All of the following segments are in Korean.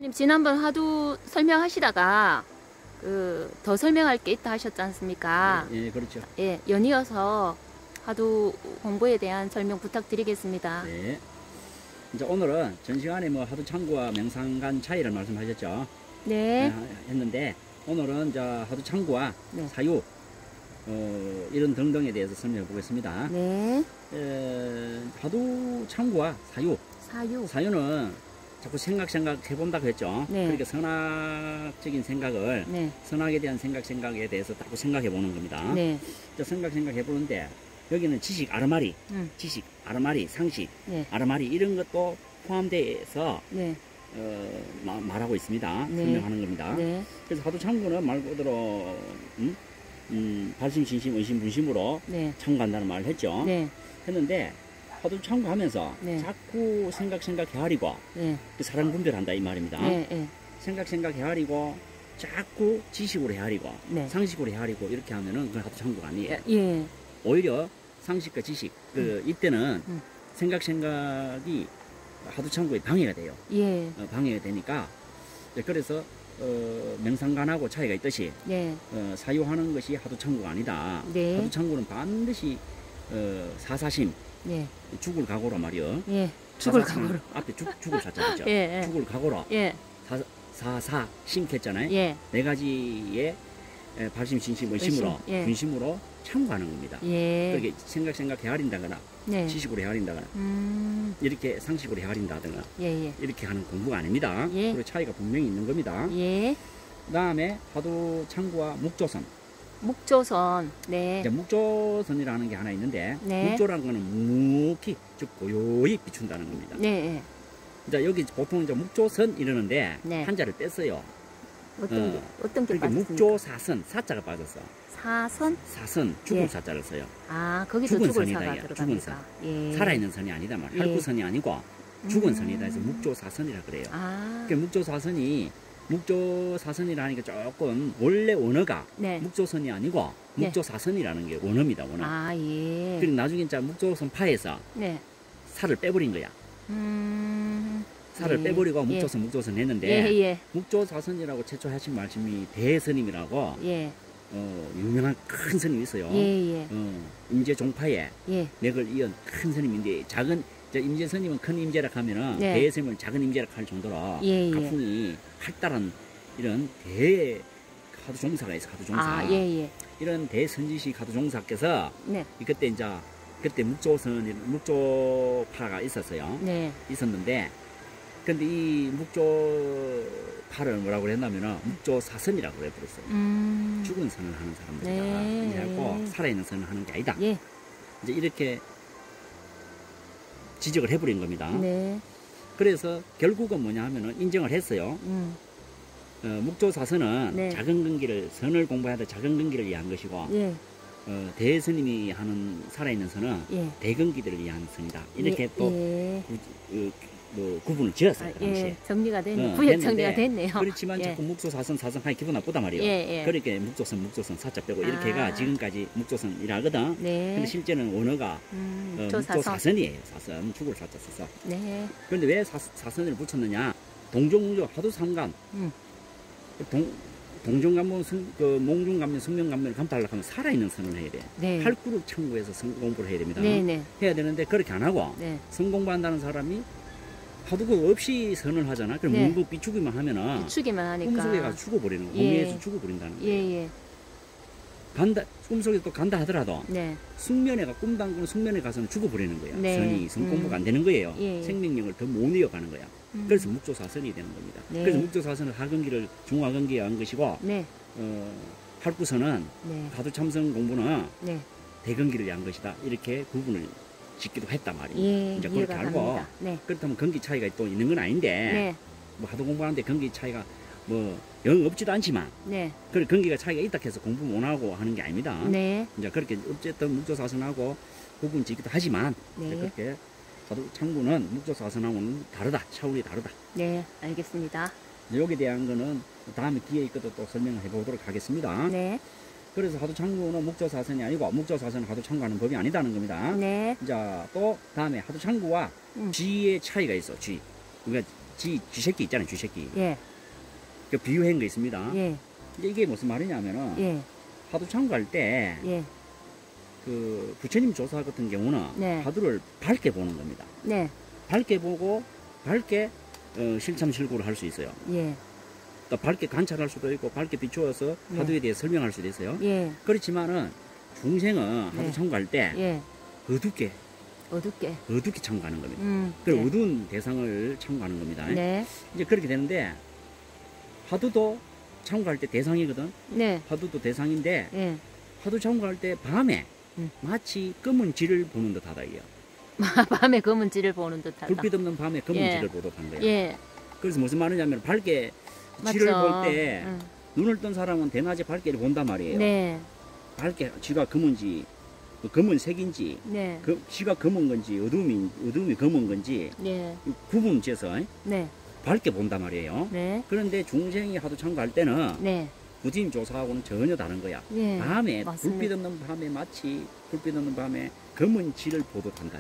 님 지난번 하도 설명하시다가 더 설명할 게 있다 하셨지 않습니까? 예, 그렇죠. 예, 연이어서 하도 공부에 대한 설명 부탁드리겠습니다. 네. 이제 오늘은 전 시간에 뭐 하도 창구와 명상 간 차이를 말씀하셨죠. 네. 했는데 오늘은 이제 하도 창구와 네. 사유 이런 등등에 대해서 설명해 보겠습니다. 네. 하도 창구와 사유. 사유는 자꾸 생각 해본다고 했죠. 네. 그러니까 선악적인 생각을 네. 선악에 대한 생각에 대해서 자꾸 생각해 보는 겁니다. 네. 생각해 보는데 여기는 지식 아르마리, 지식 아르마리, 상식 네. 아르마리 이런 것도 포함되어서 네. 말하고 있습니다. 네. 설명하는 겁니다. 네. 그래서 하도 창구는 말 그대로 발심, 진심, 의심, 분심으로 네. 창구한다는 말을 했죠. 네. 했는데 하도 창구하면서 네. 자꾸 생각 헤아리고 네. 사랑 분별한다 이 말입니다. 네. 네. 생각 헤아리고 자꾸 지식으로 헤아리고 네. 상식으로 헤아리고 이렇게 하면은 그건 하도 창구가 아니에요. 예. 오히려 상식과 지식 이때는 생각이 하도 창구에 방해가 돼요. 예. 방해가 되니까 그래서 명상관하고 차이가 있듯이 네. 사유하는 것이 하도 창구가 아니다. 네. 하도 창구는 반드시 사사심 예. 죽을 각오로 말이요. 예. 죽을 각오로. 앞에 죽을 사자죠. 예. 죽을 각오로. 예. 사심 했잖아요. 예. 네 가지의 발심, 진심, 의심으로, 예. 분심으로 참고하는 겁니다. 예. 그렇게 생각 헤아린다거나 네. 지식으로 헤아린다거나 이렇게 상식으로 헤아린다거나 예. 예. 이렇게 하는 공부가 아닙니다. 예. 그리고 차이가 분명히 있는 겁니다. 예. 그 다음에 하도 창구와 묵조선. 묵조선. 네. 이제 묵조선이라는 게 하나 있는데 네. 묵조라는 거는 묵묵히 즉 고요히 비춘다는 겁니다. 네. 이제 여기 보통 이제 묵조선 이러는데 네. 한자를 뺐어요. 어떤 게 그러니까 빠졌습니까? 묵조사선 사자가 빠졌어. 사선? 죽은 예. 사자를 써요. 아, 거기서 죽은 죽을 선이다, 사가 이게. 들어갑니까? 예. 살아있는 선이 아니다 말. 예. 활구선이 아니고 죽은 선이다 해서 묵조사선이라 그래요. 아. 그러니까 묵조사선이라는 게 조금 원래 원어가 네. 묵조선이 아니고 네. 묵조사선이라는 게 원어입니다. 원어. 아, 예. 그리고 나중에 이제 묵조선 파에서 네. 살을 빼버린 거야. 살을 예. 빼버리고 예. 묵조선 했는데 예. 묵조사선이라고 최초 하신 말씀이 대스님이라고 예. 유명한 큰 스님이 있어요. 예. 임재 종파에 예. 맥을 이은 큰 스님인데 임재 스님은 큰 임재라 하면은 네. 대스님은 작은 임재라 할 정도로 예. 가풍이 활달한 이런 하도 종사가 있어. 하도 종사. 아, 예. 이런 대선지식 하도 종사께서 네. 그때 묵조파가 있었어요. 네. 있었는데 근데 이 묵조파를 뭐라고 했냐면은 묵조사선이라고 해버렸어요. 죽은 선을 하는 사람들이다. 네. 그래갖고 살아있는 선을 하는 게 아니다. 예. 이제 이렇게 지적을 해버린 겁니다. 네. 그래서 결국은 뭐냐 하면은 인정을 했어요. 묵조사선은 네. 작은 근기를 선을 공부하다 작은 근기를 위한 것이고 예. 대스님이 하는 살아있는 선은 예. 대근기들을 위한 선이다. 이렇게 예. 또 예. 구분을 지었어요. 그 당시에. 예. 정리가 됐네요. 구역 정리가 됐네요. 그렇지만 예. 자꾸 묵조사선 하기 기분 나쁘단 말이에요. 예. 그러니까 묵조선 사자 빼고 이렇게 가 지금까지 묵조선이라 하거든. 네. 근데 실제는 원어가 묵조사선이에요. 사선 죽을 사자 써서. 네. 그런데 왜 사선을 붙였느냐? 동종무조 하도삼간 동종감문, 몽중감문, 승명감문을 감달하려고 하면 살아있는 선을 해야 돼. 네. 활구를 참고해서 성공부를 해야 됩니다. 네. 해야 되는데 그렇게 안 하고 네. 성공부한다는 사람이 하도 그 없이 선을 하잖아. 그럼 네. 문득 비추기만 하면은 비추기만 하니까. 꿈속에 가서 죽어버리는 거야. 예. 공에서 죽어버린다는 거예요. 예. 꿈속에 또 간다 하더라도 네. 꿈 당구는 숙면에 가서는 죽어버리는 거야. 네. 선이 성공부가 안 되는 거예요. 예. 생명력을 더 못 이어가는 거야. 그래서 묵조사선이 되는 겁니다. 네. 그래서 묵조사선은 하근기를 중하근기에 한 것이고 네. 활구선은 네. 하도참선 공부는 네. 대근기를 위한 것이다. 이렇게 구분을 짓기도 했단 말이에요. 예. 이제 그렇게 이해가 알고 갑니다. 네. 그렇다면 근기 차이가 또 있는 건 아닌데 네. 뭐 하도 공부하는데 근기 차이가 뭐 영 없지도 않지만 네. 그 근기가 차이가 있다 해서 공부 못하고 하는 게 아닙니다. 네. 이제 그렇게 어쨌든 묵조사선하고 구분 짓기도 하지만 네. 이제 그렇게 하도 참고는 묵조사선하고는 다르다. 차원이 다르다. 네. 알겠습니다. 여기에 대한 거는 다음에 기회에 있거든 또 설명을 해보도록 하겠습니다. 네. 그래서 하도 참고는 묵조사선이 아니고 묵조사선은 하도 참고하는 법이 아니다는 겁니다. 네. 자, 또 다음에 하도 참고와 쥐의 차이가 있어. 쥐. 그러니까 쥐새끼 있잖아요, 쥐새끼. 예. 그 비유한 거 있습니다. 예. 근데 이게 무슨 말이냐면은 예. 하두창고 할 때 예. 그 부처님 조사 같은 경우는 네. 하두를 밝게 보는 겁니다. 네. 밝게 보고 밝게 실참실구를 할 수 있어요. 예. 또 밝게 관찰할 수도 있고 밝게 비추어서 네. 하두에 대해 설명할 수도 있어요. 예. 그렇지만은 중생은 하두 네. 참고할 때 예. 어둡게 어둡게. 참고하는 겁니다. 그 네. 어두운 대상을 참고하는 겁니다. 네. 이제 그렇게 되는데 하두도 참고할 때 대상이거든. 네. 하두도 대상인데 예. 하두 참고할 때 밤에 마치 검은 질을 보는 듯하다 이게요. 밤에 검은 찌를 보는 듯하다. 불빛 없는 밤에 검은 예. 질을 보듯한 거예요. 예. 그래서 무슨 말이냐면 밝게 질을 맞죠. 볼 때 눈을 뜬 사람은 대낮에 밝게 본단 말이에요. 네. 밝게 쥐가 검은지 검은색인지 네. 쥐가 검은 건지 어둠이 검은 건지 네. 구분지어서 네. 밝게 본단 말이에요. 네. 그런데 중생이 하도 참고할 때는 네. 부처님 조사하고는 전혀 다른 거야. 예. 밤에 맞습니다. 불빛 없는 밤에 마치 불빛 없는 밤에 검은 질을 보듯 한다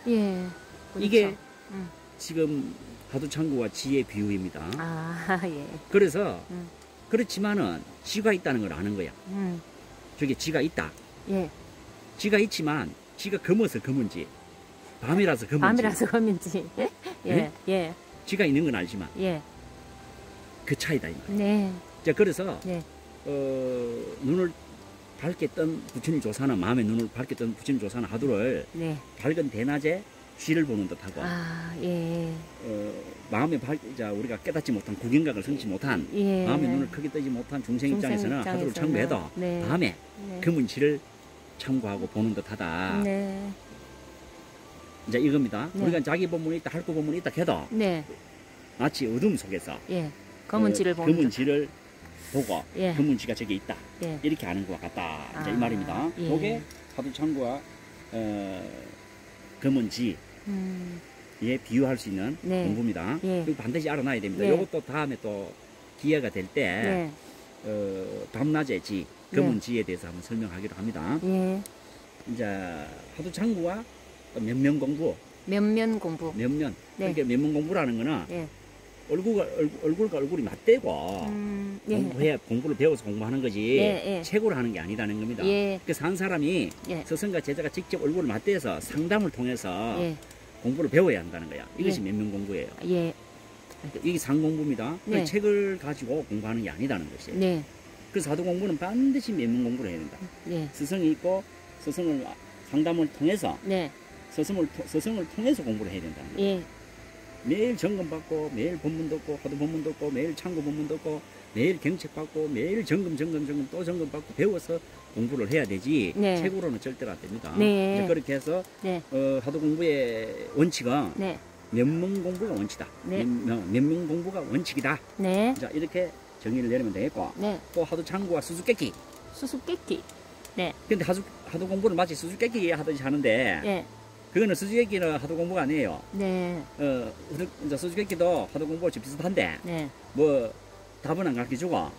이게. 예. 그렇죠. 이게 음. 지금 하두창구와 지의 비유입니다. 아, 예. 그래서 음. 그렇지만은 지가 있다는 걸 아는 거야. 저게 지가 있다. 예. 지가 있지만 지가 검어서 검은지 밤이라서 검은지 밤이라서 검은지. 예. 예? 예. 지가 있는 건 알지만 예. 그 차이다 이 말이야. 네. 자 그래서 네. 눈을 밝게 뜬 부처님 조사는 마음에 눈을 밝게 뜬 부처님 조사는 하두를 네. 밝은 대낮에 쥐를 보는 듯하고 아, 예. 마음에 우리가 깨닫지 못한 구경각을 성취 못한 예. 마음의 눈을 크게 뜨지 못한 중생 입장에서는 하두를 입장에서는, 참고해도 네. 밤에 네. 검은 쥐를 참고하고 보는 듯하다. 네. 이제 이겁니다. 네. 우리가 자기 본문이 있다, 할구 본문이 있다 해도 네. 마치 어둠 속에서 예. 검은 찌를 보는 검은 듯. 쥐를 보고 예. 검은 쥐가 저기 있다. 예. 이렇게 아는 것 같다. 이제 이 아, 말입니다. 예. 이게 하두창구와 검은 쥐에 비유할 수 있는 네. 공부입니다. 예. 이거 반드시 알아놔야 됩니다. 네. 이것도 다음에 또 기회가 될 때 네. 밤낮의 쥐, 검은 쥐에 대해서 한번 설명하기로 합니다. 예. 이제 하두창구와 면면 공부, 면면 공부. 면면. 네. 그러니까 면면 공부라는 거는 예. 얼굴과 얼굴이 맞대고 예. 공부를 배워서 공부하는 거지 예, 예. 책으로 하는 게 아니라는 겁니다. 예. 그래서 한 사람이 예. 스승과 제자가 직접 얼굴을 맞대서 상담을 통해서 예. 공부를 배워야 한다는 거야. 이것이 예. 면면 공부예요. 예. 이게 상공부입니다. 네. 책을 가지고 공부하는 게 아니라는 것이에요. 네. 그래서 하도 공부는 반드시 면면 공부를 해야 된다. 예. 스승이 있고 스승을 상담을 통해서 네. 스승을 통해서 공부를 해야 된다는 거예요. 예. 매일 점검 받고 매일 본문 듣고 하도 본문 듣고 매일 참고 본문 듣고 매일 경책 받고 매일 점검 또 점검 받고 배워서 공부를 해야 되지 네. 책으로는 절대로 안 됩니다. 네. 이제 그렇게 해서 네. 하도 공부의 원칙은 네. 면문 공부가 원칙이다. 네. 면문 공부가 원칙이다. 네. 자 이렇게 정의를 내리면 되겠고 네. 또 하도 창구와 수수께끼. 수수께끼. 네. 근데 하도 공부를 마치 수수께끼 하듯이 하는데 예. 그거는 수수께끼는 하도 공부가 아니에요. 네. 이제 수수께끼도 하도 공부가 좀 비슷한데 네. 뭐 답은 안 가르쳐주고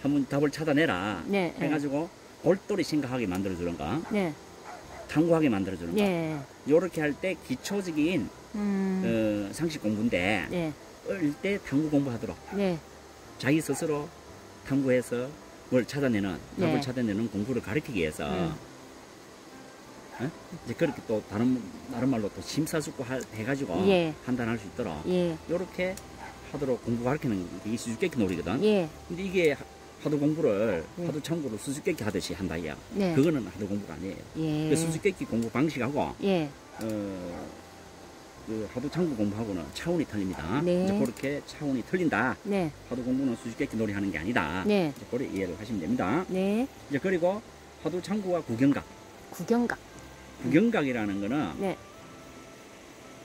한번 답을 찾아내라 네. 해가지고 골똘히 생각하게 만들어주는가 네. 탐구하게 만들어주는가 네. 요렇게 할 때 기초적인 상식 공부인데 네. 어릴 때 탐구 공부하도록 네. 자기 자기 스스로 탐구해서 뭘 찾아내는 답을 네. 찾아내는 공부를 가르치기 위해서 이제 그렇게 또 다른 말로 또 심사숙고 해가지고 예. 판단할 수 있도록 예. 요렇게 하도록 공부 가르치는 게 이 수수께끼 놀이거든. 예. 근데 이게 하도 공부를 예. 하도 참고를 수수께끼 하듯이 한다 이야. 네. 그거는 하도 공부가 아니에요. 예. 그 수수께끼 공부 방식하고 예. 그 하도 참고 공부하고는 차원이 틀립니다. 네. 이제 그렇게 차원이 틀린다. 네. 하도 공부는 수수께끼 놀이 하는 게 아니다. 네. 이제 그렇게 이해를 하시면 됩니다. 네. 이제 그리고 하도 참고와 구경각. 구경각. 구경각이라는 거는 네.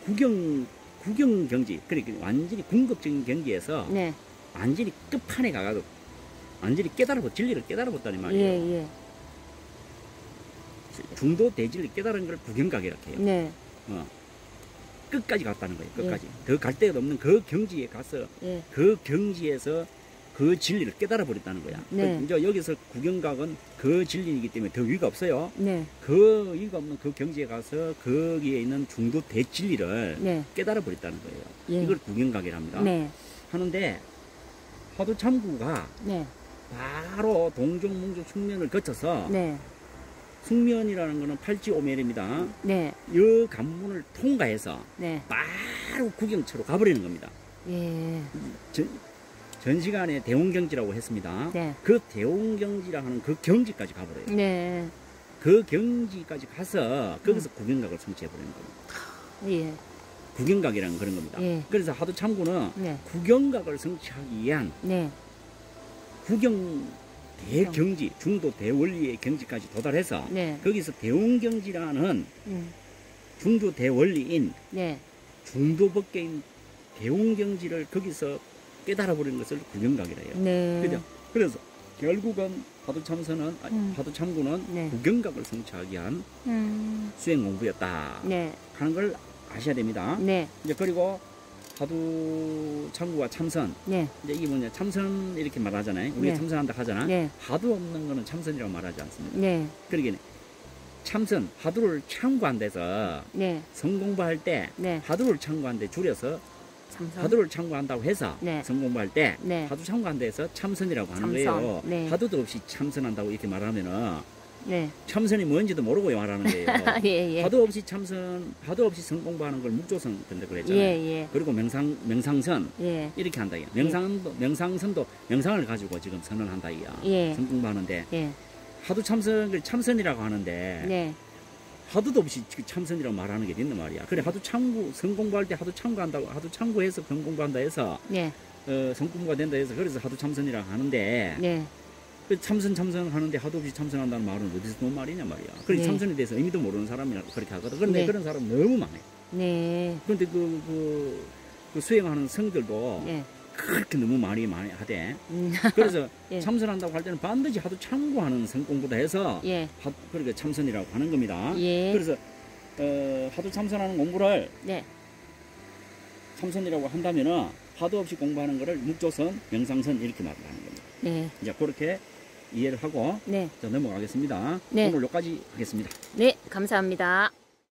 구경 경지. 그러니까 완전히 궁극적인 경지에서 네. 완전히 끝판에 가가지고 완전히 진리를 깨달아봤다는 말이에요. 예. 예. 중도 대진을 깨달은 걸 구경각이라고 해요. 네. 끝까지 갔다는 거예요. 끝까지. 더 갈 데가 없는 그 경지에 가서 예. 그 경지에서 그 진리를 깨달아 버렸다는 거야. 네. 이제 여기서 구경각은 그 진리이기 때문에 더 위가 없어요. 네. 그 위가 없는 그 경지에 가서 거기에 있는 중도 대진리를 네. 깨달아 버렸다는 거예요. 예. 이걸 구경각이랍니다. 네. 하는데 화두참구가 네. 바로 동종몽족 숙면을 거쳐서 네. 숙면이라는 거는 팔지오멜입니다. 네. 이 관문을 통과해서 네. 바로 구경처로 가버리는 겁니다. 예. 전 시간에 대홍경지라고 했습니다. 네. 그 대홍경지라 하는 그 경지까지 가버려요. 네. 그 경지까지 가서 거기서 구경각을 성취해버리는 겁니다. 예. 구경각이라는 그런 겁니다. 예. 그래서 하두참구는 네. 구경각을 성취하기 위한 네. 구경 대경지, 중도 대원리의 경지까지 도달해서 네. 거기서 대홍경지라는 중도 대원리인 네. 중도 법계인 대홍경지를 거기서 깨달아버리는 것을 구경각이라 해요. 네. 그죠? 그래서 결국은 화두참선은, 화두참구는 네. 구경각을 성취하기 위한 수행 공부였다 네. 하는 걸 아셔야 됩니다. 네. 이제 그리고 화두참구와 참선, 네. 이제 이게 뭐냐, 참선 이렇게 말하잖아요. 우리가 네. 참선한다 하잖아. 네. 화두 없는 거는 참선이라고 말하지 않습니다. 네. 그러기에 참선, 화두를 참고한 데서 네. 성공부할 때 네. 화두를 참고한 데 줄여서 참선. 화두를 참고한다고 해서 네. 성공부할 때 네. 화두 참고한 데서 참선이라고 하는 참선. 거예요. 네. 화두도 없이 참선한다고 이렇게 말하면은 네. 참선이 뭔지도 모르고 말하는 거예요. 예, 예. 화두 없이 참선, 화두 없이 성공부하는 걸 묵조선 된다 그랬잖아요. 예, 예. 그리고 명상선 예. 이렇게 한다. 명상선도 명상을 가지고 지금 선언한다 이야. 예. 성공부하는데 예. 화두 참선을 참선이라고 하는데 네. 화두도 없이 참선이라고 말하는 게 있는 말이야. 그래 하두 참고 성공부할 때 하두 참고한다고 하두 참고해서 성공부한다 해서 네. 성공부가 된다 해서 그래서 하두 참선이라고 하는데 네. 그 참선 하는데 하두 없이 참선한다는 말은 어디서 본 말이냐 말이야. 그래 네. 참선에 대해서 의미도 모르는 사람이라고 그렇게 하거든. 그런데 네. 그런 사람 너무 많아요. 네. 그런데 그 수행하는 성들도 예. 그렇게 너무 많이 하대. 그래서 예. 참선한다고 할 때는 반드시 하도 참고하는 성공부다 해서 예. 그렇게 참선이라고 하는 겁니다. 예. 그래서 하도 참선하는 공부를 네. 참선이라고 한다면은 하도 없이 공부하는 거를 묵조선, 명상선 이렇게 말을 하는 겁니다. 네. 이제 그렇게 이해를 하고 네. 자, 넘어가겠습니다. 네. 오늘 여기까지 하겠습니다. 네. 감사합니다.